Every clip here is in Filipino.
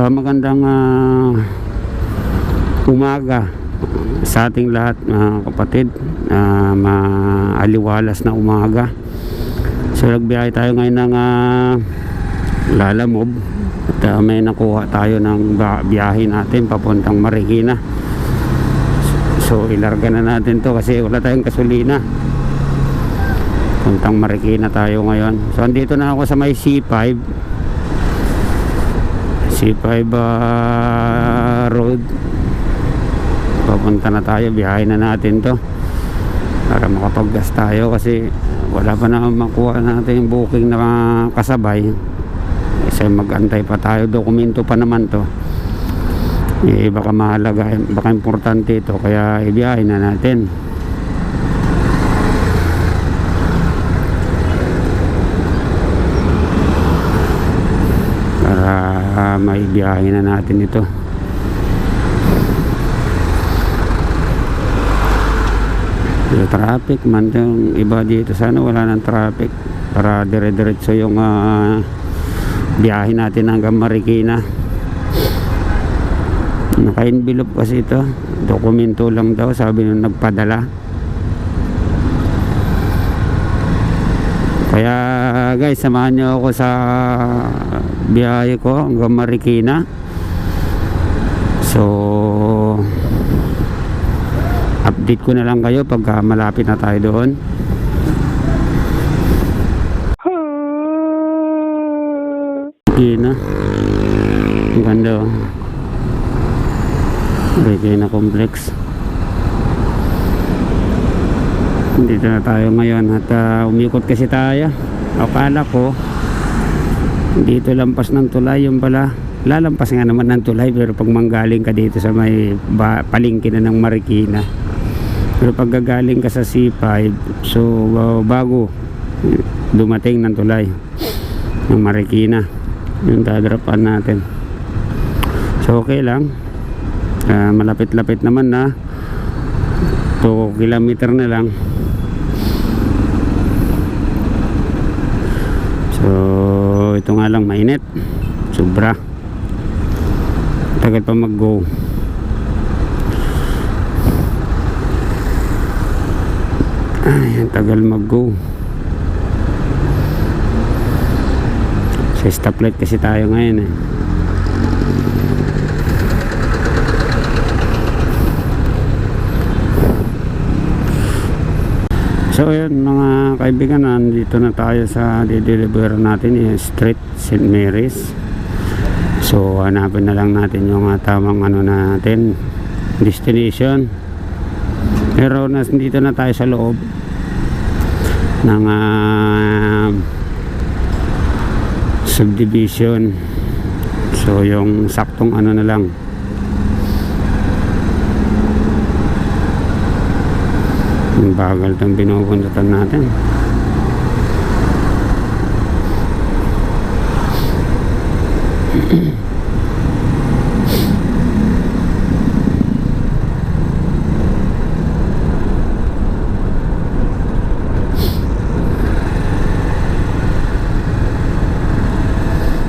magandang umaga sa ating lahat, mga kapatid. Maaliwalas na umaga. So nagbiyahe tayo ngayon ng Lalamove at may nakuha tayo ng biyahe natin papuntang Marikina. So ilarga na natin to kasi wala tayong gasolina. Puntang Marikina tayo ngayon. So andito na ako sa may C5 road. Papunta na tayo, biyahe na natin to para makapag-gas tayo kasi wala pa na makuha natin yung booking na kasabay kasi mag-antay pa tayo, dokumento pa naman to. Baka mahalaga, baka importante ito, kaya ibiyahe na natin. May biyahe na natin ito. Yung traffic man yung iba dito, sana wala ng traffic para dire-diretso yung biyahe natin hanggang Marikina. Naka-envelope kasi ito, dokumento lang daw sabi nung nagpadala. Kaya guys, samahan nyo ako sa biyahe ko hanggang Marikina. So update ko na lang kayo pagka malapit na tayo doon. Marikina, ang ganda oh. Marikina Complex. Dito na tayo ngayon at umikot kasi tayo. Akala ko dito lampas ng tulay, yung pala lalampas nga naman ng tulay, pero pag manggaling ka dito sa may palengke na ng Marikina, pero pag gagaling ka sa C5, so bago dumating ng tulay ng Marikina yung dadrapan natin. So okay lang, malapit-lapit naman na 2 kilometer na lang. So ito nga lang, mainit sobra, tagal pa mag-go. Ay, tagal mag-go. Sa stoplight kasi tayo ngayon eh. So yun mga kaibigan, nandito na tayo sa dideliver natin yung Street St. Mary's. So hanapin na lang natin yung tamang natin, destination. Pero nandito na tayo sa loob ng subdivision. So yung saktong na lang. Ang bagal itong binupuntutan natin.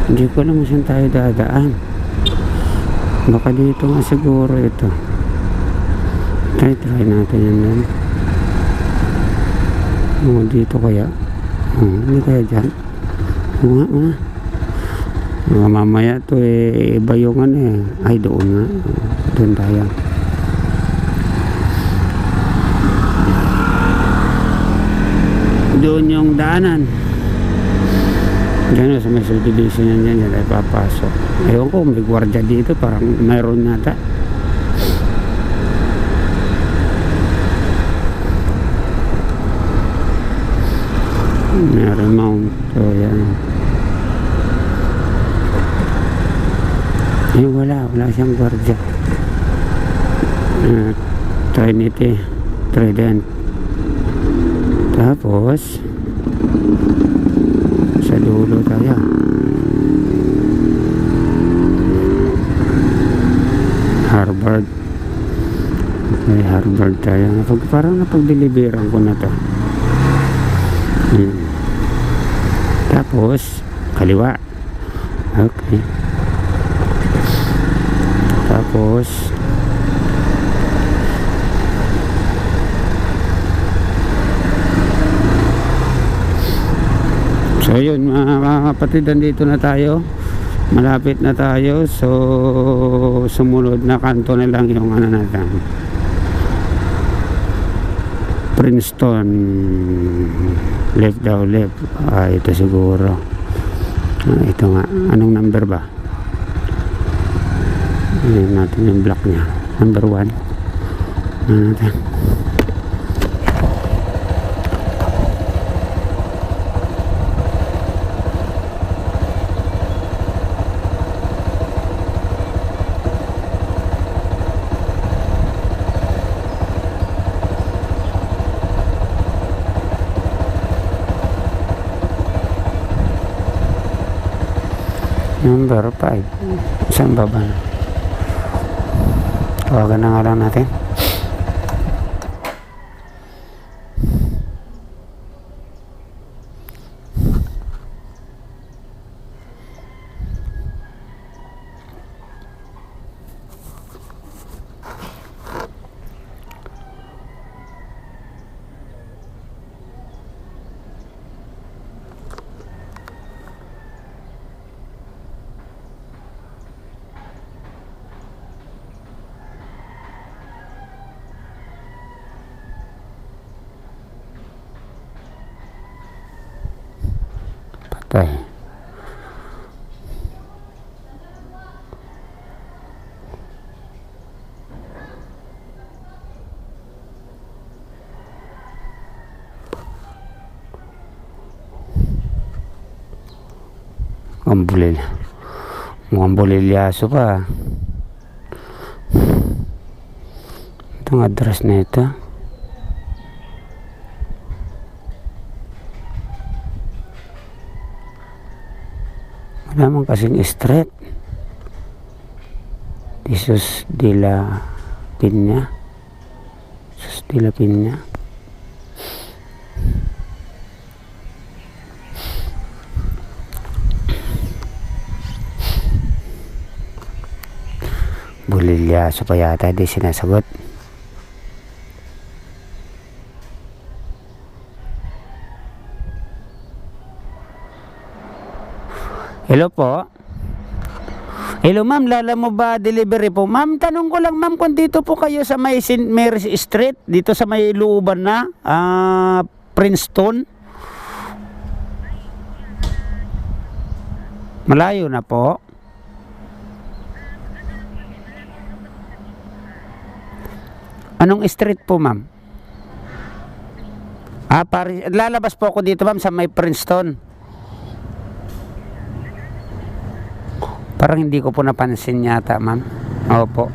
Hindi ko alam saan tayo dadaan. Baka dito nga siguro ito. Try natin yan lang. Dito kaya hindi kaya dyan mamaya to iba yung ay doon nga, doon tayo. Doon yung daanan dyan sa may subdivision yan tayo papasok. Ewan ko, may gwardiya dito, parang mayroon nata. Marymount. So yan. Wala siyang gwardiya. Trinity Trident. Tapos sa dulo tayo. Harvard. Okay, Harvard tayo. Parang napag-deliveran ko na to. Tapos kaliwa. Okay. Tapos so yun mga kapatid, nandito na tayo, malapit na tayo. So sumunod na kanto na lang yung ano natin, Princeton. Left daw, left. Ito siguro. Ito nga, anong number ba? Ayan natin yung block nya, number 1. Ano natin? Number 5. Saan ba ba? Tawagan na nga lang natin. Patay. Mukhang bulilyaso pa. Itong address na ito. Wala man kasing street. Jesus de la Piña. Jesus de la Piña. Bulilyaso pa yata, di sinasagot. Hello po. Hello ma'am, Lala mo ba delivery po? Ma'am, tanong ko lang ma'am kung dito po kayo sa may St. Mary's Street, dito sa may Luuban na, Princeton. Malayo na po. Anong street po ma'am? Lalabas po ako dito ma'am sa may Princeton. Parang hindi ko po napansin yata ma'am. Opo.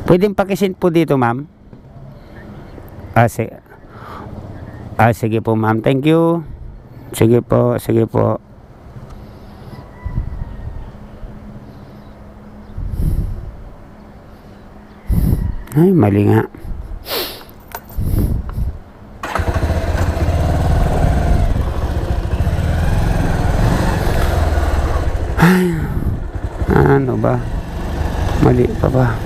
Pwedeng pakisend po dito ma'am. Sige po ma'am, thank you. Sige po, sige po. Ay, mali nga. Ay, ano ba? Mali pa ba?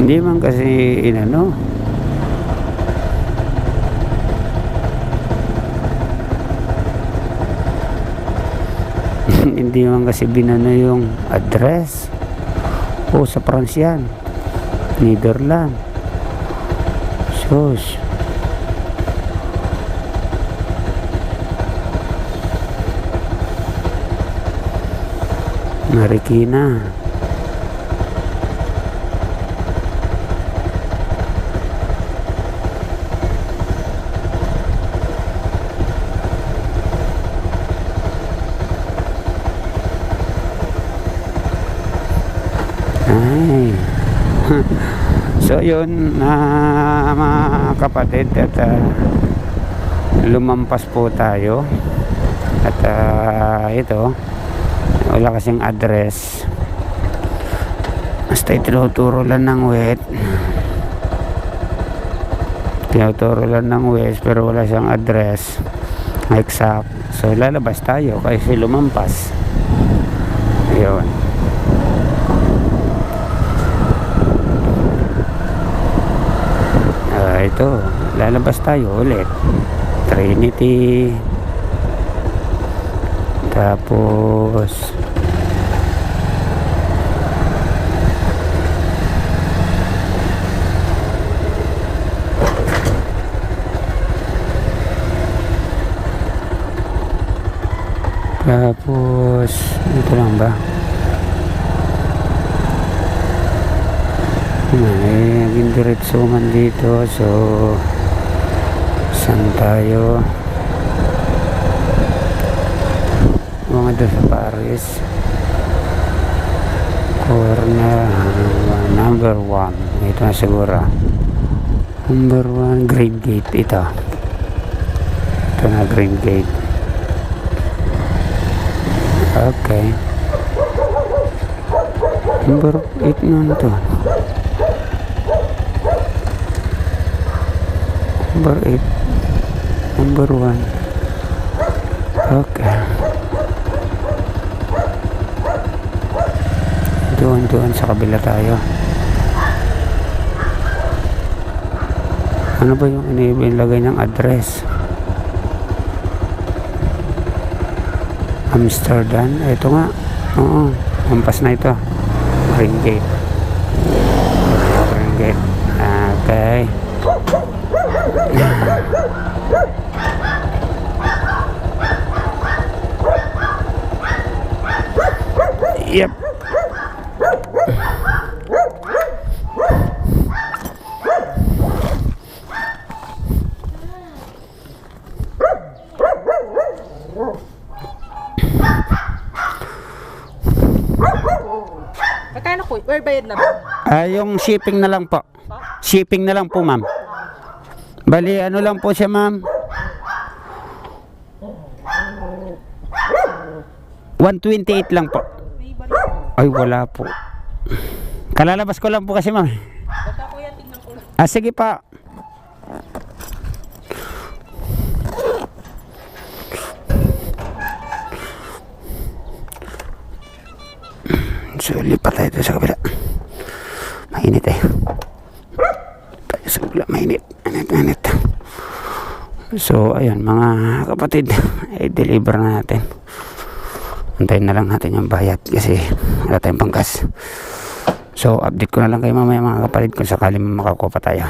Hindi man kasi inano. Hindi man kasi binano yung address. O sa France yan, Netherlands. Sus. Marikina. So yun, mga kapatid, at lumampas po tayo. At ito, wala kasing address, basta itinuturo lang ng wet, pero wala siyang address exact. So lalabas tayo kasi lumampas. Ayun. Ito, lalabas tayo ulit. Trinity. Tapos ito lang ba? Naging diretso man dito. So saan tayo? Mga doon sa Paris corner, number 1. Ito na siguro number 1, Green Gate. Ito na, Green Gate. Okay, number 8 na to. Number 8, number 1. Okay, doon sa kabila tayo. Ano ba yung inilagay ng address? Amsterdam. Ito nga, oo, hampas na ito. Green Gate. Okay. Yep. Magkano po? Where bayad na ba? Yung shipping na lang po. Shipping na lang po, ma'am. Bali, ano lang po siya, ma'am? 128 lang po. Ay, wala po. Kalalabas ko lang po kasi, ma'am. Basta kuya, tingnan ko lang. Sige pa. So, lipat tayo sa kabila. Mainit eh. Tayo sa kabila, mainit. Mainit. So, ayun, mga kapatid, i-deliver na natin. Antayin na lang natin yung bayad kasi wala tayong panggas. So, update ko na lang kayo mamaya mga kapatid kung sakali makakuha pa tayo.